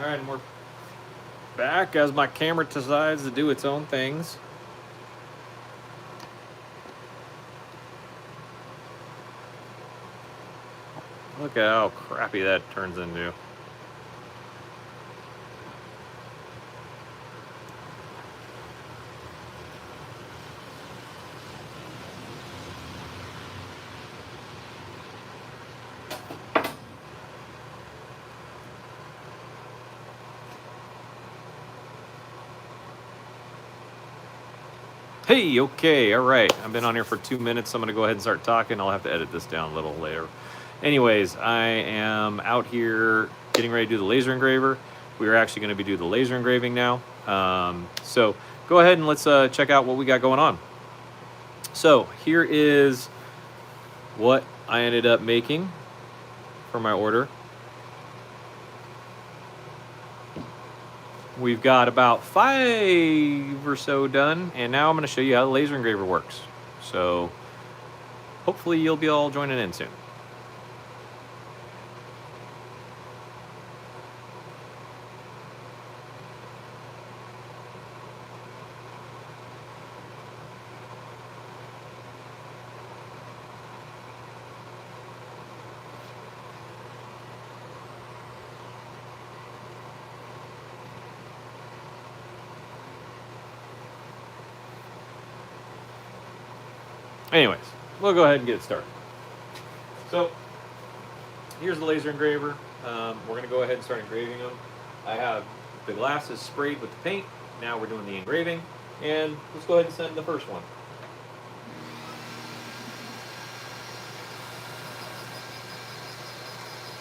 Alright, and we're back as my camera decides to do its own things. Look at how crappy that turns into. Hey, okay, all right. I've been on here for 2 minutes, so I'm going to go ahead and start talking. I'll have to edit this down a little later. Anyways, I am out here getting ready to do the laser engraver. We are actually going to be doing the laser engraving now. So go ahead and let's check out what we got going on. So here is what I ended up making for my order. We've got about 5 or so done, and now I'm going to show you how the laser engraver works. So hopefully you'll be all joining in soon. Anyways, we'll go ahead and get started. So here's the laser engraver. We're going to go ahead and start engraving them. I have the glasses sprayed with the paint. Now we're doing the engraving, and let's go ahead and send the first one.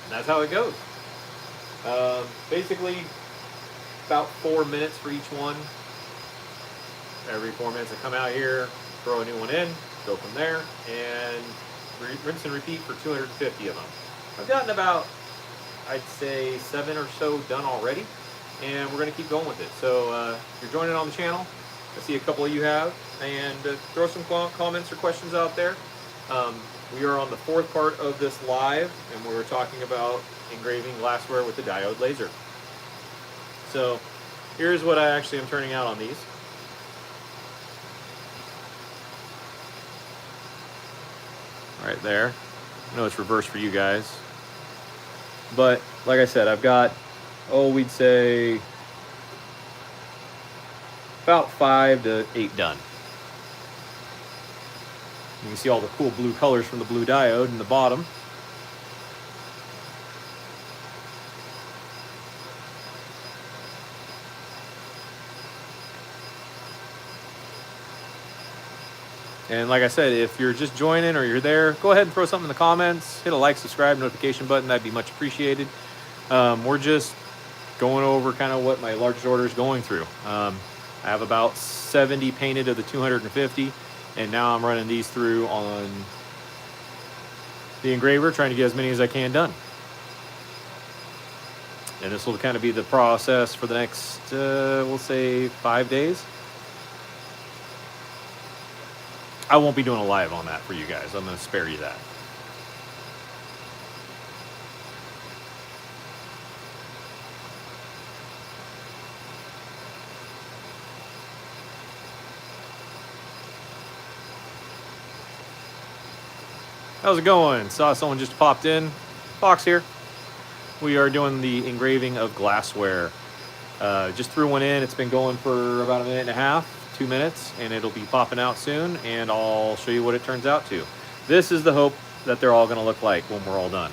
And that's how it goes. Basically, about 4 minutes for each one. Every 4 minutes I come out here, throw a new one in, go from there, and rinse and repeat for 250 of them. I've gotten about, I'd say, 7 or so done already, and we're going to keep going with it. So if you're joining on the channel, I see a couple of you have, and throw some comments or questions out there. We are on the 4th part of this live, and we were talking about engraving glassware with the diode laser. So here's what I actually am turning out on these. Right there. I know it's reversed for you guys. But like I said, I've got, we'd say about 5 to 8 done. You can see all the cool blue colors from the blue diode in the bottom. And like I said, if you're just joining or you're there, go ahead and throw something in the comments. Hit a like, subscribe, notification button. That'd be much appreciated. We're just going over kind of what my largest order is going through. I have about 70 painted of the 250, and now I'm running these through on the engraver, trying to get as many as I can done. And this will kind of be the process for the next, we'll say, 5 days. I won't be doing a live on that for you guys. I'm going to spare you that. How's it going? Saw someone just popped in. Fox here. We are doing the engraving of glassware. Just threw one in. It's been going for about 1.5 minutes. 2 minutes, and it'll be popping out soon, and I'll show you what it turns out to. This is the hope that they're all going to look like when we're all done.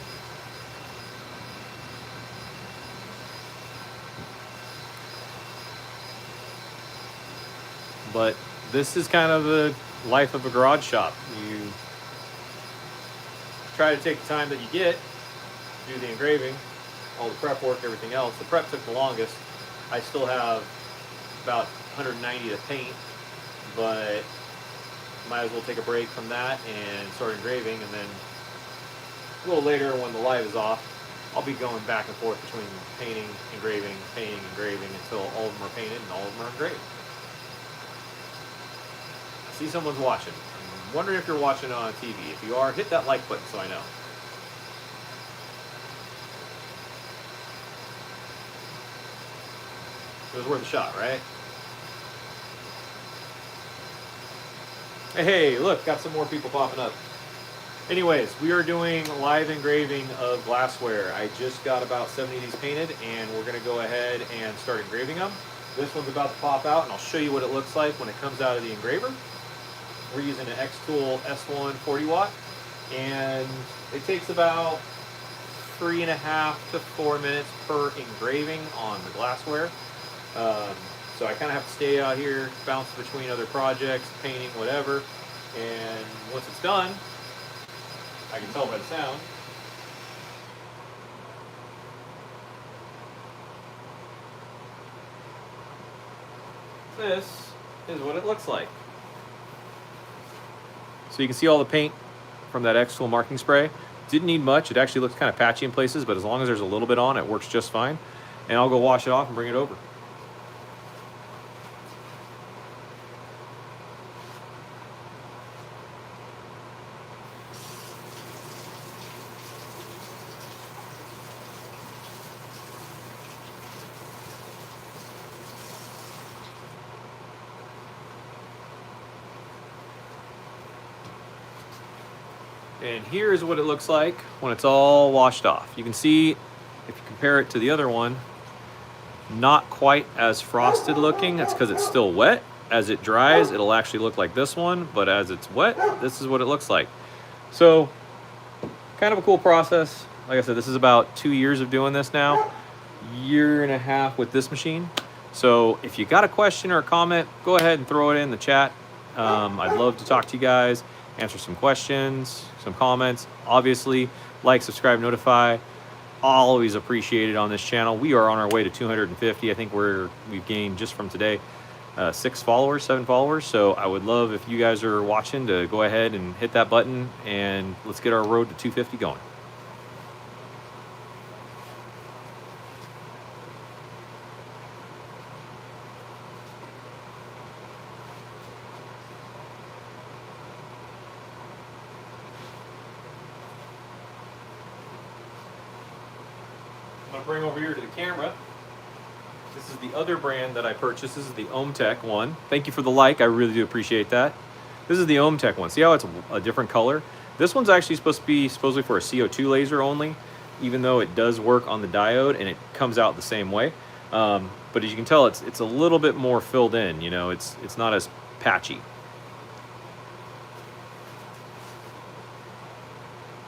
But this is kind of the life of a garage shop. You try to take the time that you get, do the engraving, all the prep work, everything else. The prep took the longest. I still have about 190 to paint, but might as well take a break from that and start engraving, and then a little later when the light is off, I'll be going back and forth between painting, engraving, until all of them are painted and all of them are engraved. I see someone's watching. I'm wondering if you're watching on TV. If you are, hit that like button so I know. It was worth a shot, right? Hey, look, got some more people popping up. Anyways, we are doing live engraving of glassware. I just got about 70 of these painted, and we're going to go ahead and start engraving them. This one's about to pop out, and I'll show you what it looks like when it comes out of the engraver. We're using an Xtool S1 40 watt, and it takes about 3.5 to 4 minutes per engraving on the glassware. So I kind of have to stay out here, bounce between other projects, painting, whatever. And once it's done, I can tell by the sound. This is what it looks like. So you can see all the paint from that Xtool marking spray. Didn't need much. It actually looks kind of patchy in places, but as long as there's a little bit on, it works just fine. And I'll go wash it off and bring it over. And here's what it looks like when it's all washed off. You can see, if you compare it to the other one, not quite as frosted looking. That's because it's still wet. As it dries, it'll actually look like this one, but as it's wet, this is what it looks like. So, kind of a cool process. Like I said, this is about 2 years of doing this now, 1.5 years with this machine. So if you got a question or a comment, go ahead and throw it in the chat. I'd love to talk to you guys, answer some questions, some comments. Obviously, like, subscribe, notify. Always appreciated on this channel. We are on our way to 250. I think we've gained just from today 7 followers. So I would love, if you guys are watching, to go ahead and hit that button, and let's get our road to 250 going. I'm going to bring over here to the camera. This is the other brand that I purchased. This is the Tech one. Thank you for the like. I really do appreciate that. This is the Tech one. See how it's a different color? This one's actually supposed to be supposedly for a CO2 laser only, even though it does work on the diode and it comes out the same way. But as you can tell, it's a little bit more filled in. You know, it's not as patchy.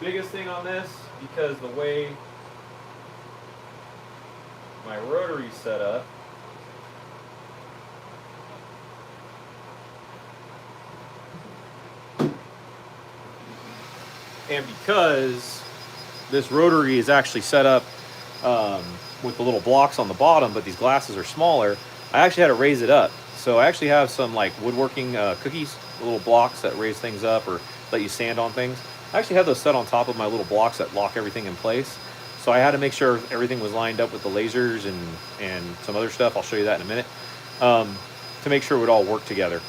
Biggest thing on this, because the way my rotary set up, and because this rotary is actually set up with the little blocks on the bottom, but these glasses are smaller, I actually had to raise it up. So I actually have some like woodworking cookies, little blocks that raise things up or let you sand on things. I actually have those set on top of my little blocks that lock everything in place. So I had to make sure everything was lined up with the lasers and some other stuff. I'll show you that in a minute, to make sure it would all work together.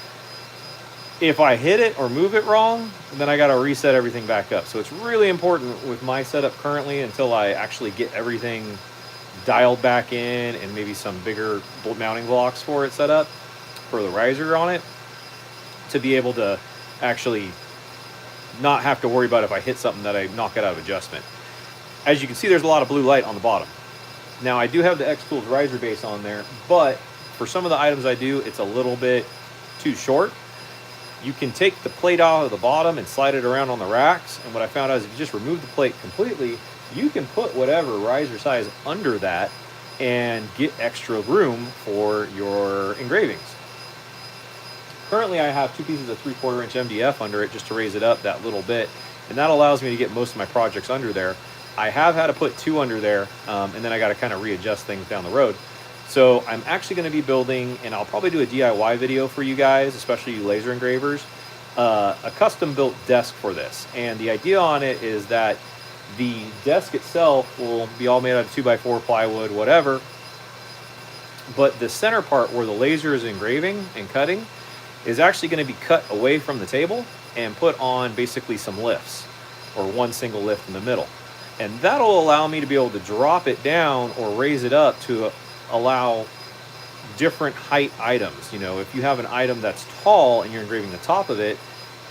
If I hit it or move it wrong, then I got to reset everything back up. So it's really important with my setup currently, until I actually get everything dialed back in and maybe some bigger mounting blocks for it set up for the riser on it, to be able to actually not have to worry about if I hit something that I knock it out of adjustment. As you can see, there's a lot of blue light on the bottom. Now, I do have the Xtool's riser base on there, but for some of the items I do, it's a little bit too short. You can take the plate out of the bottom and slide it around on the racks, and what I found out is if you just remove the plate completely, you can put whatever riser size under that and get extra room for your engravings. Currently, I have 2 pieces of 3/4 inch MDF under it just to raise it up that little bit, and that allows me to get most of my projects under there. I have had to put 2 under there, and then I got to kind of readjust things down the road. So I'm actually going to be building, and I'll probably do a DIY video for you guys, especially you laser engravers, a custom built desk for this. And the idea on it is that the desk itself will be all made out of 2x4 plywood, whatever, but the center part where the laser is engraving and cutting is actually going to be cut away from the table and put on basically some lifts, or one single lift in the middle. And that'll allow me to be able to drop it down or raise it up to allow different height items. You know, if you have an item that's tall and you're engraving the top of it,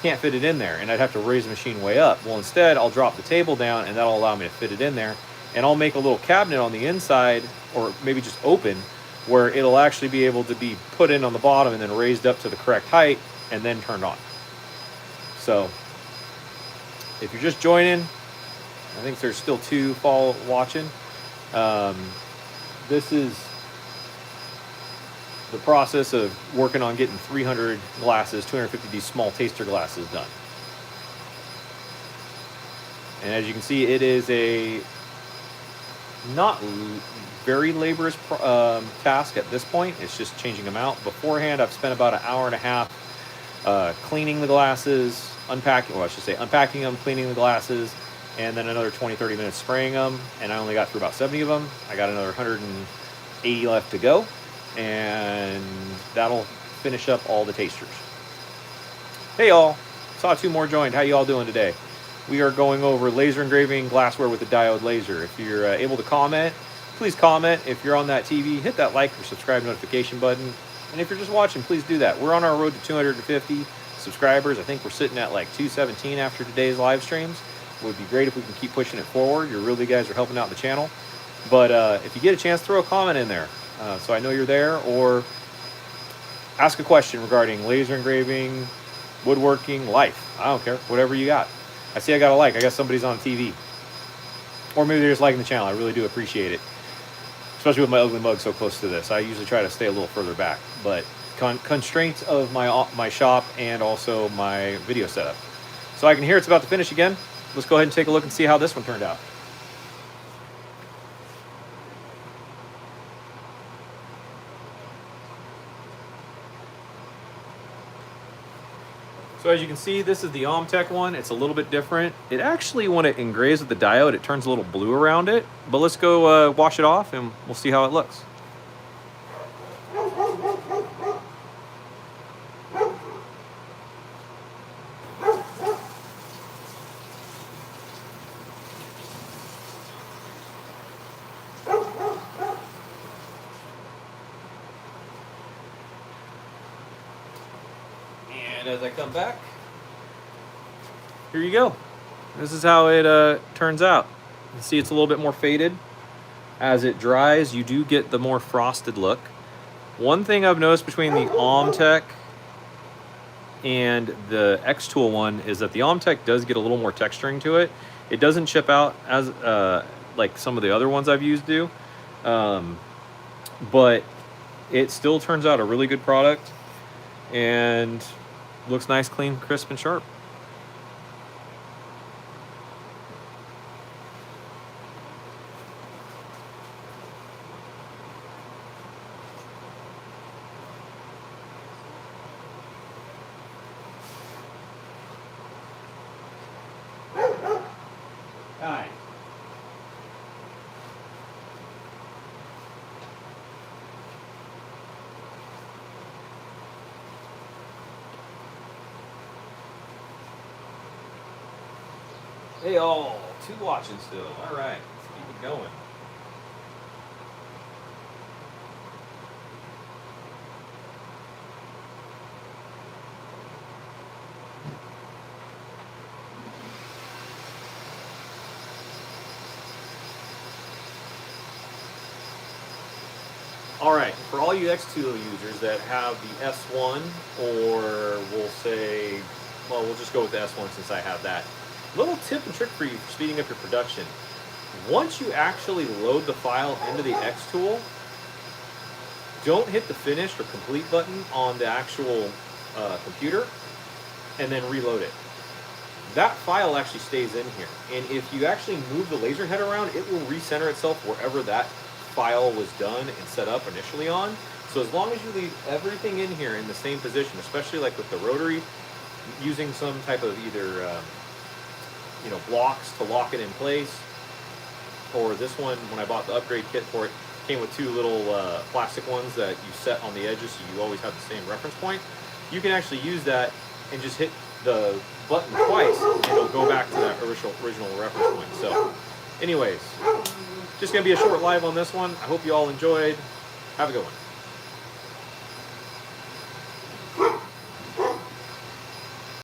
can't fit it in there, and I'd have to raise the machine way up. Well, instead, I'll drop the table down, and that'll allow me to fit it in there. And I'll make a little cabinet on the inside, or maybe just open, where it'll actually be able to be put in on the bottom and then raised up to the correct height and then turned on. So if you're just joining, I think there's still 2 watching. This is the process of working on getting 300 glasses, 250 of these small taster glasses done. And as you can see, it is a not very laborious task at this point. It's just changing them out. Beforehand, I've spent about an hour and a half cleaning the glasses, unpacking them, cleaning the glasses, and then another 20-30 minutes spraying them. And I only got through about 70 of them. I got another 180 left to go, and that'll finish up all the tasters. Hey y'all, saw 2 more joined. How you all doing today? We are going over laser engraving glassware with a diode laser. If you're able to comment, please comment. If you're on that TV, hit that like or subscribe notification button. And if you're just watching, please do that. We're on our road to 250 subscribers. I think we're sitting at like 217 after today's live streams. It would be great if we can keep pushing it forward. You guys are helping out the channel. But if you get a chance, throw a comment in there so I know you're there, or ask a question regarding laser engraving, woodworking, life. I don't care, whatever you got. I see I got a like. I guess somebody's on TV. Or maybe they're just liking the channel. I really do appreciate it. Especially with my ugly mug so close to this. I usually try to stay a little further back. But constraints of my shop and also my video setup. So I can hear it's about to finish again. Let's go ahead and take a look and see how this one turned out. So as you can see, this is the Omtech one. It's a little bit different. It actually, when it engraves with the diode, it turns a little blue around it. But let's go wash it off and we'll see how it looks. And as I come back, here you go. This is how it turns out. You see it's a little bit more faded. As it dries, you do get the more frosted look. One thing I've noticed between the Omtech and the Xtool one is that the Omtech does get a little more texturing to it. It doesn't chip out as like some of the other ones I've used do. But it still turns out a really good product and looks nice, clean, crisp, and sharp. Hi. Hey all, 2 watching still. All right, let's keep it going. All right, for all you Xtool users that have the S1, or we'll say, well, we'll just go with the S1 since I have that. Little tip and trick for you for speeding up your production. Once you actually load the file into the Xtool, don't hit the finish or complete button on the actual computer and then reload it. That file actually stays in here. And if you actually move the laser head around, it will recenter itself wherever that file was done and set up initially on. So as long as you leave everything in here in the same position, especially like with the rotary, using some type of either blocks to lock it in place, or this one, when I bought the upgrade kit for it, came with 2 little plastic ones that you set on the edges so you always have the same reference point. You can actually use that and just hit the button twice and it'll go back to that original reference point. So anyways, just gonna be a short live on this one. I hope you all enjoyed. Have a good one.